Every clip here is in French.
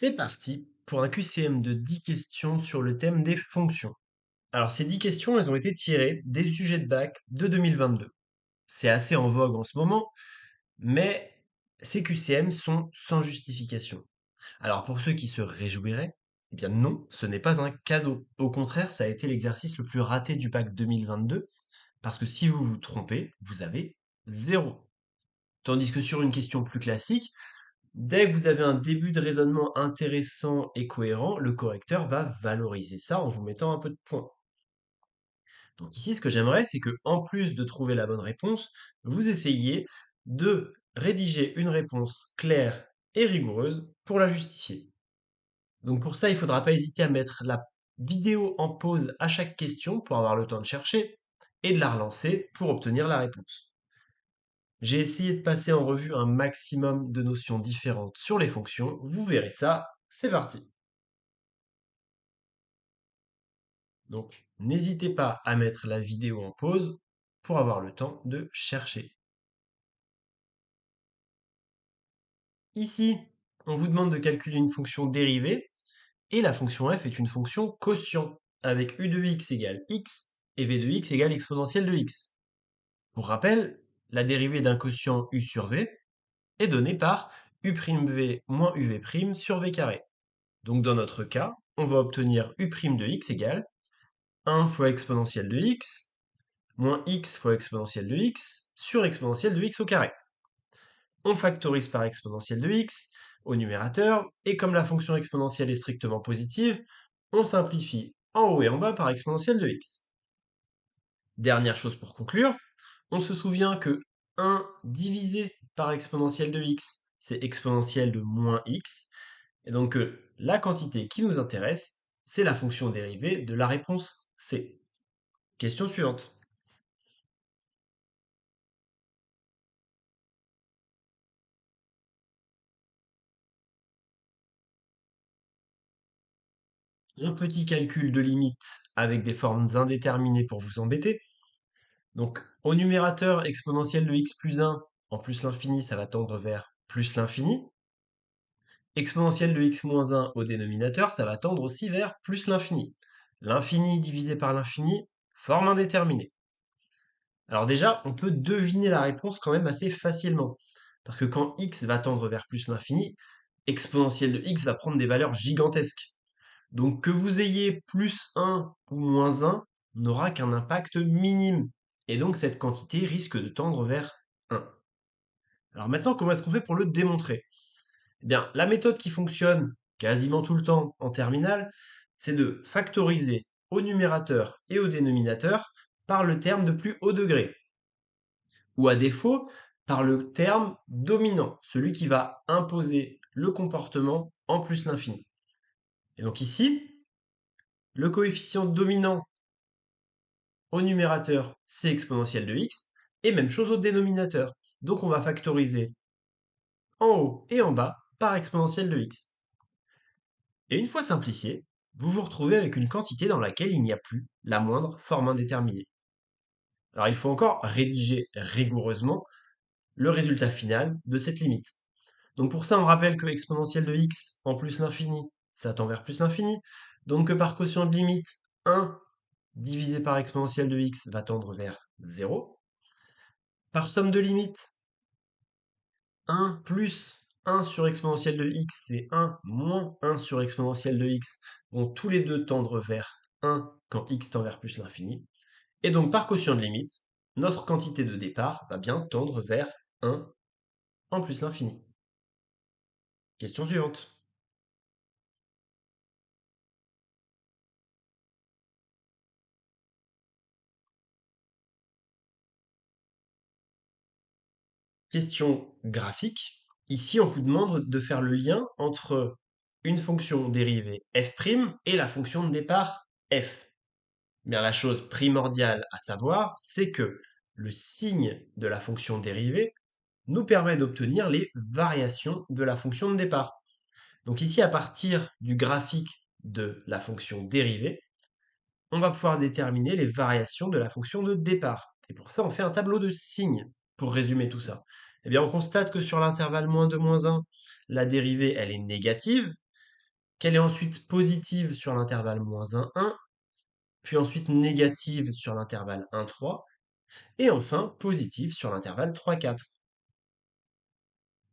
C'est parti pour un QCM de 10 questions sur le thème des fonctions. Alors ces 10 questions, elles ont été tirées des sujets de bac de 2022. C'est assez en vogue en ce moment, mais ces QCM sont sans justification. Alors pour ceux qui se réjouiraient, eh bien non, ce n'est pas un cadeau. Au contraire, ça a été l'exercice le plus raté du bac 2022, parce que si vous vous trompez, vous avez zéro. Tandis que sur une question plus classique, dès que vous avez un début de raisonnement intéressant et cohérent, le correcteur va valoriser ça en vous mettant un peu de points. Donc ici, ce que j'aimerais, c'est que, en plus de trouver la bonne réponse, vous essayiez de rédiger une réponse claire et rigoureuse pour la justifier. Donc pour ça, il ne faudra pas hésiter à mettre la vidéo en pause à chaque question pour avoir le temps de chercher et de la relancer pour obtenir la réponse. J'ai essayé de passer en revue un maximum de notions différentes sur les fonctions. Vous verrez ça, c'est parti. Donc, n'hésitez pas à mettre la vidéo en pause pour avoir le temps de chercher. Ici, on vous demande de calculer une fonction dérivée et la fonction f est une fonction quotient avec u de x égale x et v de x égale exponentielle de x. Pour rappel, la dérivée d'un quotient u sur v est donnée par u'v moins uv' sur v carré. Donc dans notre cas, on va obtenir u' de x égale 1 fois exponentielle de x moins x fois exponentielle de x sur exponentielle de x au carré. On factorise par exponentielle de x au numérateur, et comme la fonction exponentielle est strictement positive, on simplifie en haut et en bas par exponentielle de x. Dernière chose pour conclure, on se souvient que 1 divisé par exponentielle de x, c'est exponentielle de moins x, et donc la quantité qui nous intéresse, c'est la fonction dérivée de la réponse C. Question suivante. Un petit calcul de limite avec des formes indéterminées pour vous embêter. Donc au numérateur, exponentielle de x plus 1 en plus l'infini, ça va tendre vers plus l'infini. Exponentielle de x moins 1 au dénominateur, ça va tendre aussi vers plus l'infini. L'infini divisé par l'infini, forme indéterminée. Alors déjà, on peut deviner la réponse quand même assez facilement. Parce que quand x va tendre vers plus l'infini, exponentielle de x va prendre des valeurs gigantesques. Donc que vous ayez plus 1 ou moins 1 n'aura qu'un impact minime. Et donc cette quantité risque de tendre vers 1. Alors maintenant, comment est-ce qu'on fait pour le démontrer? Eh bien, la méthode qui fonctionne quasiment tout le temps en terminale, c'est de factoriser au numérateur et au dénominateur par le terme de plus haut degré. Ou à défaut, par le terme dominant, celui qui va imposer le comportement en plus l'infini. Et donc ici, le coefficient dominant au numérateur, c'est exponentielle de x, et même chose au dénominateur. Donc on va factoriser en haut et en bas par exponentielle de x. Et une fois simplifié, vous vous retrouvez avec une quantité dans laquelle il n'y a plus la moindre forme indéterminée. Alors il faut encore rédiger rigoureusement le résultat final de cette limite. Donc pour ça, on rappelle que exponentielle de x en plus l'infini, ça tend vers plus l'infini. Donc que par quotient de limite, 1 divisé par exponentielle de x va tendre vers 0. Par somme de limites, 1 plus 1 sur exponentielle de x, c'est 1 moins 1 sur exponentielle de x, vont tous les deux tendre vers 1 quand x tend vers plus l'infini. Et donc par quotient de limite, notre quantité de départ va bien tendre vers 1 en plus l'infini. Question suivante. Question graphique. Ici, on vous demande de faire le lien entre une fonction dérivée f' et la fonction de départ f. Bien, la chose primordiale à savoir, c'est que le signe de la fonction dérivée nous permet d'obtenir les variations de la fonction de départ. Donc ici, à partir du graphique de la fonction dérivée, on va pouvoir déterminer les variations de la fonction de départ. Et pour ça, on fait un tableau de signes pour résumer tout ça. Eh bien, on constate que sur l'intervalle moins 2, moins 1, la dérivée, elle est négative. qu'elle est ensuite positive sur l'intervalle -1, puis ensuite négative sur l'intervalle 1,3, et enfin positive sur l'intervalle 3,4.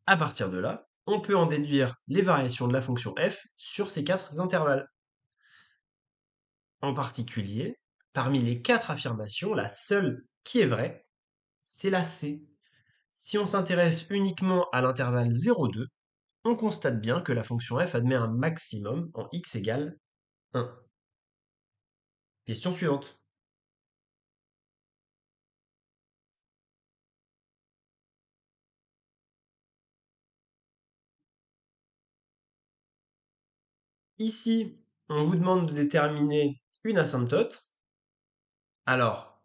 À partir de là, on peut en déduire les variations de la fonction f sur ces quatre intervalles. En particulier, parmi les quatre affirmations, la seule qui est vraie, c'est la C. Si on s'intéresse uniquement à l'intervalle 0,2, on constate bien que la fonction f admet un maximum en x égale 1. Question suivante. Ici, on vous demande de déterminer une asymptote. Alors,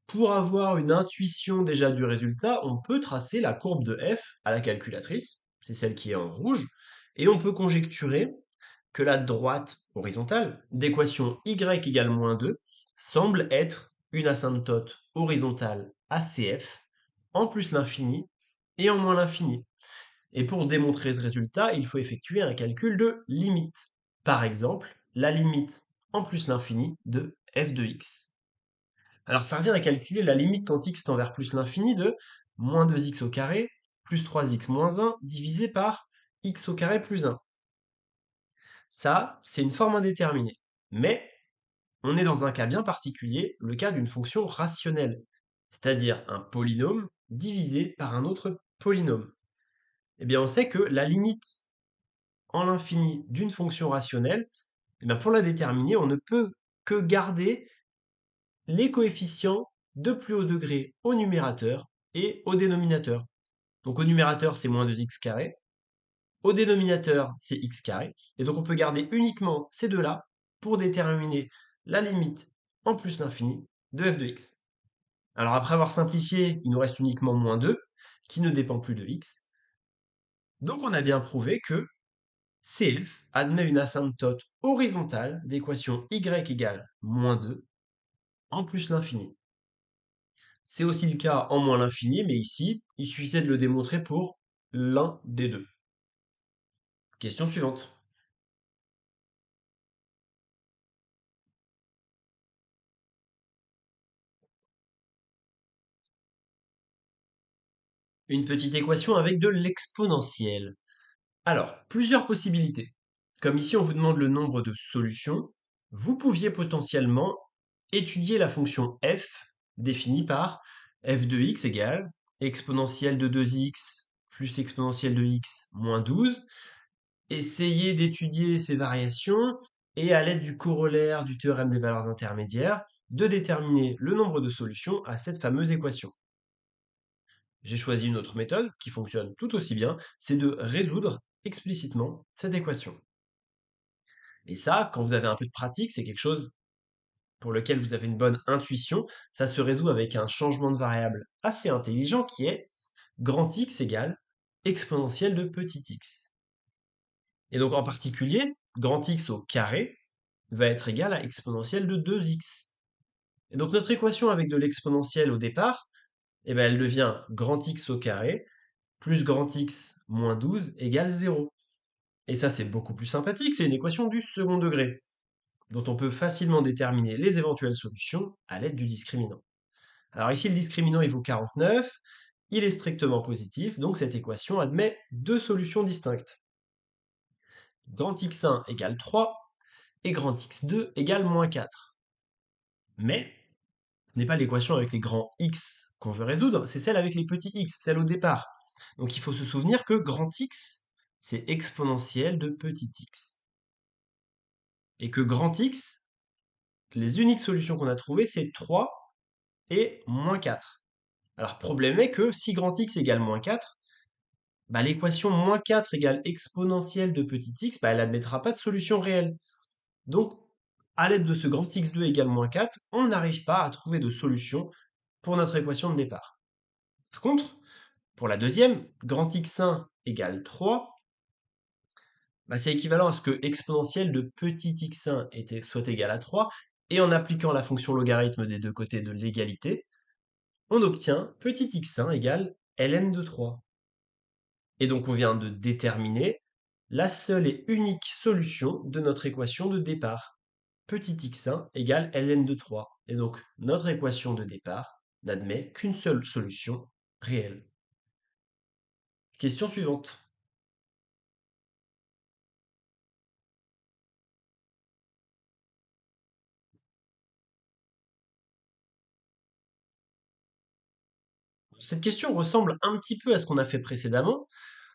pour avoir une intuition déjà du résultat, on peut tracer la courbe de f à la calculatrice, c'est celle qui est en rouge, et on peut conjecturer que la droite horizontale d'équation y égale -2 semble être une asymptote horizontale ACF en plus l'infini et en moins l'infini. Et pour démontrer ce résultat, il faut effectuer un calcul de limite. Par exemple, la limite en plus l'infini de f de x. Alors ça revient à calculer la limite quand x tend vers plus l'infini de moins 2x au carré plus 3x moins 1 divisé par x au carré plus 1. Ça, c'est une forme indéterminée. Mais on est dans un cas bien particulier, le cas d'une fonction rationnelle, c'est-à-dire un polynôme divisé par un autre polynôme. Eh bien, on sait que la limite en l'infini d'une fonction rationnelle, eh bien, pour la déterminer, on ne peut que garder les coefficients de plus haut degré au numérateur et au dénominateur. Donc au numérateur, c'est moins 2x carré, au dénominateur, c'est x carré, et donc on peut garder uniquement ces deux-là pour déterminer la limite en plus l'infini de f de x. Alors après avoir simplifié, il nous reste uniquement moins 2, qui ne dépend plus de x. Donc on a bien prouvé que CF admet une asymptote horizontale d'équation y égale -2 en plus l'infini. C'est aussi le cas en moins l'infini, mais ici, il suffisait de le démontrer pour l'un des deux. Question suivante. Une petite équation avec de l'exponentielle. Alors, plusieurs possibilités. Comme ici, on vous demande le nombre de solutions, vous pouviez potentiellement étudier la fonction f définie par f de x égale exponentielle de 2x plus exponentielle de x moins 12. Essayer d'étudier ces variations et à l'aide du corollaire du théorème des valeurs intermédiaires, de déterminer le nombre de solutions à cette fameuse équation. J'ai choisi une autre méthode qui fonctionne tout aussi bien, c'est de résoudre explicitement cette équation. Et ça, quand vous avez un peu de pratique, c'est quelque chose pour lequel vous avez une bonne intuition, ça se résout avec un changement de variable assez intelligent qui est grand X égale exponentielle de petit x. Et donc en particulier, grand X au carré va être égal à exponentielle de 2x. Et donc notre équation avec de l'exponentielle au départ, eh ben, elle devient grand X au carré plus grand X moins 12 égale 0. Et ça, c'est beaucoup plus sympathique, c'est une équation du second degré, dont on peut facilement déterminer les éventuelles solutions à l'aide du discriminant. Alors ici, le discriminant il vaut 49, il est strictement positif, donc cette équation admet deux solutions distinctes. Grand X1 égale 3 et grand X2 égale -4. Mais ce n'est pas l'équation avec les grands X qu'on veut résoudre, c'est celle avec les petits x, celle au départ. Donc il faut se souvenir que grand X, c'est exponentielle de petit x. Et que grand X, les uniques solutions qu'on a trouvées, c'est 3 et -4. Alors problème est que si grand X égale -4, bah, l'équation -4 égale exponentielle de petit x, bah, elle n'admettra pas de solution réelle. Donc, à l'aide de ce grand x2 égale -4, on n'arrive pas à trouver de solution pour notre équation de départ. Par contre, pour la deuxième, grand x1 égale 3, bah, c'est équivalent à ce que exponentielle de petit x1 soit égale à 3, et en appliquant la fonction logarithme des deux côtés de l'égalité, on obtient petit x1 égale ln de 3. Et donc on vient de déterminer la seule et unique solution de notre équation de départ. Petit x1 égale ln de 3. Et donc, notre équation de départ n'admet qu'une seule solution réelle. Question suivante. Cette question ressemble un petit peu à ce qu'on a fait précédemment,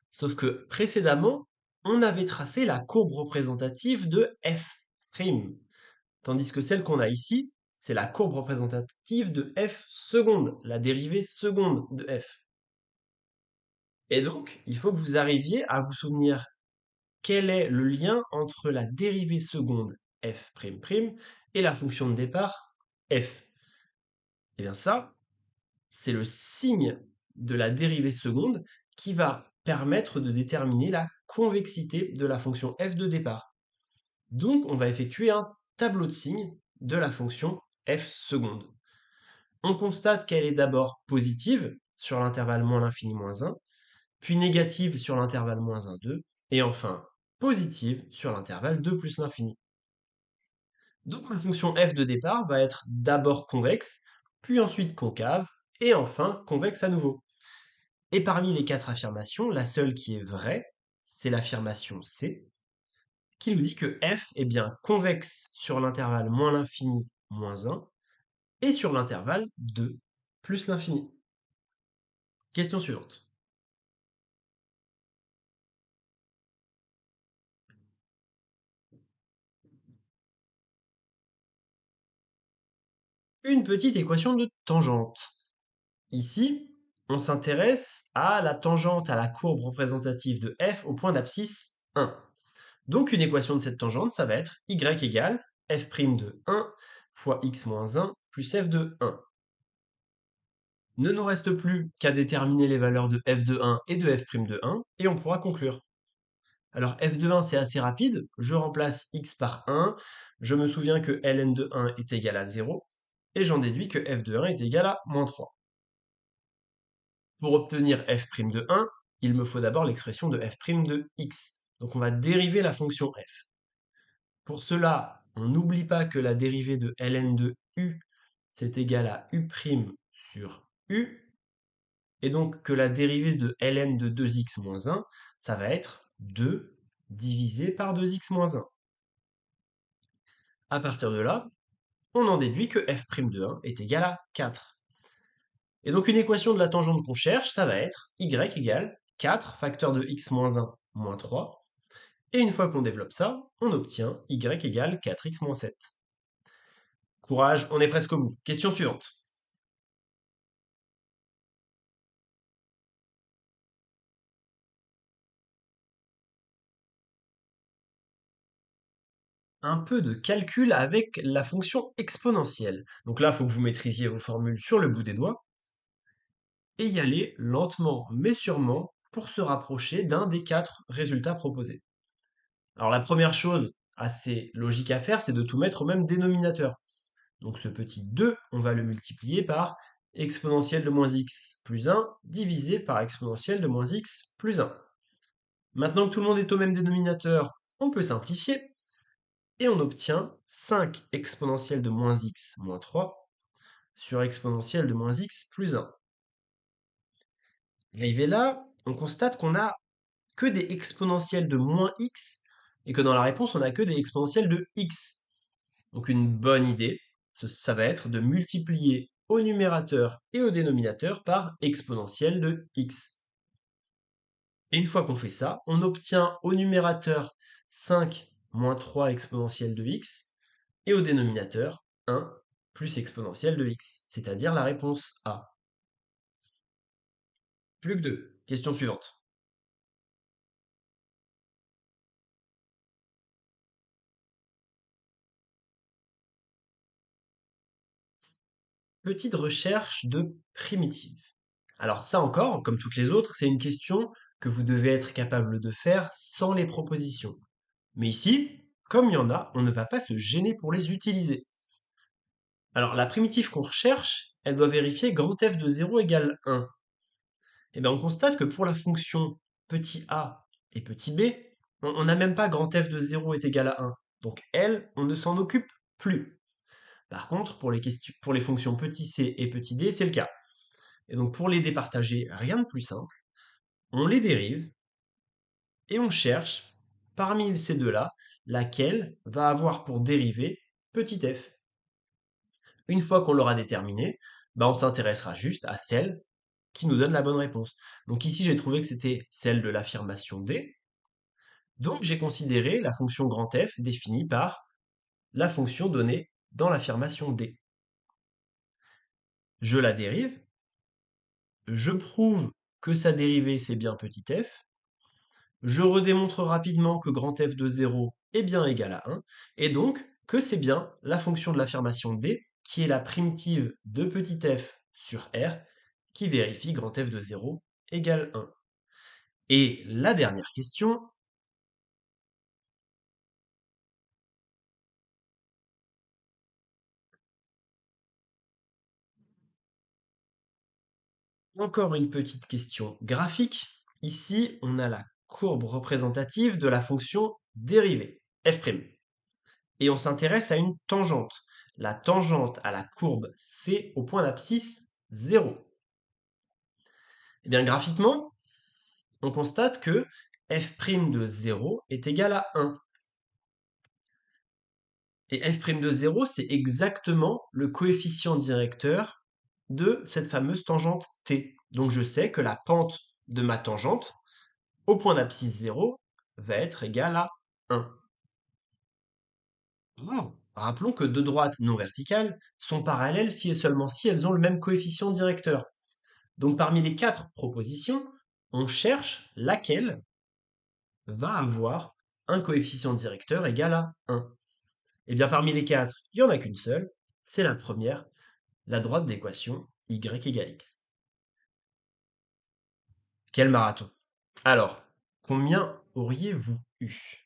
sauf que précédemment, on avait tracé la courbe représentative de f', tandis que celle qu'on a ici, c'est la courbe représentative de f seconde, la dérivée seconde de f. Et donc, il faut que vous arriviez à vous souvenir quel est le lien entre la dérivée seconde f'' et la fonction de départ f. Et bien ça, c'est le signe de la dérivée seconde qui va permettre de déterminer la convexité de la fonction f de départ. Donc, on va effectuer un tableau de signes de la fonction f seconde. On constate qu'elle est d'abord positive sur l'intervalle moins l'infini moins 1, puis négative sur l'intervalle moins 1, 2, et enfin positive sur l'intervalle 2 plus l'infini. Donc ma fonction f de départ va être d'abord convexe, puis ensuite concave, et enfin convexe à nouveau. Et parmi les quatre affirmations, la seule qui est vraie, c'est l'affirmation C, qui nous dit que f est bien convexe sur l'intervalle moins l'infini moins 1, et sur l'intervalle 2 plus l'infini. Question suivante. Une petite équation de tangente. Ici, on s'intéresse à la tangente à la courbe représentative de f au point d'abscisse 1. Donc une équation de cette tangente, ça va être y égale f' de 1 fois x moins 1 plus f de 1. Ne nous reste plus qu'à déterminer les valeurs de f de 1 et de f' de 1, et on pourra conclure. Alors f de 1, c'est assez rapide, je remplace x par 1, je me souviens que ln de 1 est égal à 0, et j'en déduis que f de 1 est égal à moins 3. Pour obtenir f' de 1, il me faut d'abord l'expression de f' de x. Donc on va dériver la fonction f. Pour cela, on n'oublie pas que la dérivée de ln de u, c'est égal à u' sur u, et donc que la dérivée de ln de 2x moins 1, ça va être 2 divisé par 2x moins 1. À partir de là, on en déduit que f' de 1 est égal à 4. Et donc une équation de la tangente qu'on cherche, ça va être y égale 4 facteur de x moins 1 moins 3. Et une fois qu'on développe ça, on obtient y égale 4x moins 7. Courage, on est presque au bout. Question suivante. Un peu de calcul avec la fonction exponentielle. Donc là, il faut que vous maîtrisiez vos formules sur le bout des doigts et y aller lentement mais sûrement pour se rapprocher d'un des quatre résultats proposés. Alors la première chose assez logique à faire, c'est de tout mettre au même dénominateur. Donc ce petit 2, on va le multiplier par exponentielle de moins x plus 1 divisé par exponentielle de moins x plus 1. Maintenant que tout le monde est au même dénominateur, on peut simplifier et on obtient 5 exponentielle de moins x moins 3 sur exponentielle de moins x plus 1. Arrivé là, on constate qu'on n'a que des exponentielles de moins x et que dans la réponse, on n'a que des exponentielles de x. Donc une bonne idée, ça va être de multiplier au numérateur et au dénominateur par exponentielle de x. Et une fois qu'on fait ça, on obtient au numérateur 5 moins 3 exponentielle de x et au dénominateur 1 plus exponentielle de x, c'est-à-dire la réponse A. Plus que 2. Question suivante. Petite recherche de primitives. Alors ça encore, comme toutes les autres, c'est une question que vous devez être capable de faire sans les propositions. Mais ici, comme il y en a, on ne va pas se gêner pour les utiliser. Alors la primitive qu'on recherche, elle doit vérifier grand f de 0 égale 1. Et bien on constate que pour la fonction petit a et petit b, On n'a même pas grand F de 0 est égal à 1. Donc elle, on ne s'en occupe plus. Par contre, pour les fonctions petit c et petit d, c'est le cas. Et donc pour les départager, rien de plus simple. On les dérive et on cherche, parmi ces deux-là, laquelle va avoir pour dérivée petit f. Une fois qu'on l'aura déterminé, bah on s'intéressera juste à celle qui nous donne la bonne réponse. Donc ici, j'ai trouvé que c'était celle de l'affirmation D. Donc j'ai considéré la fonction grand F définie par la fonction donnée dans l'affirmation D. Je la dérive, je prouve que sa dérivée c'est bien petit f, je redémontre rapidement que grand F de 0 est bien égal à 1, et donc que c'est bien la fonction de l'affirmation D qui est la primitive de petit f sur R qui vérifie grand F de 0 égale 1. Et la dernière question, encore une petite question graphique. Ici, on a la courbe représentative de la fonction dérivée, f'. Et on s'intéresse à une tangente. La tangente à la courbe C au point d'abscisse 0. Et bien graphiquement, on constate que f' de 0 est égal à 1. Et f' de 0, c'est exactement le coefficient directeur de cette fameuse tangente t. Donc je sais que la pente de ma tangente au point d'abscisse 0 va être égale à 1. Rappelons que deux droites non verticales sont parallèles si et seulement si elles ont le même coefficient directeur. Donc parmi les quatre propositions, on cherche laquelle va avoir un coefficient directeur égal à 1. Et bien parmi les quatre, il n'y en a qu'une seule, c'est la première, la droite d'équation y égale x. Quel marathon! Alors, combien auriez-vous eu?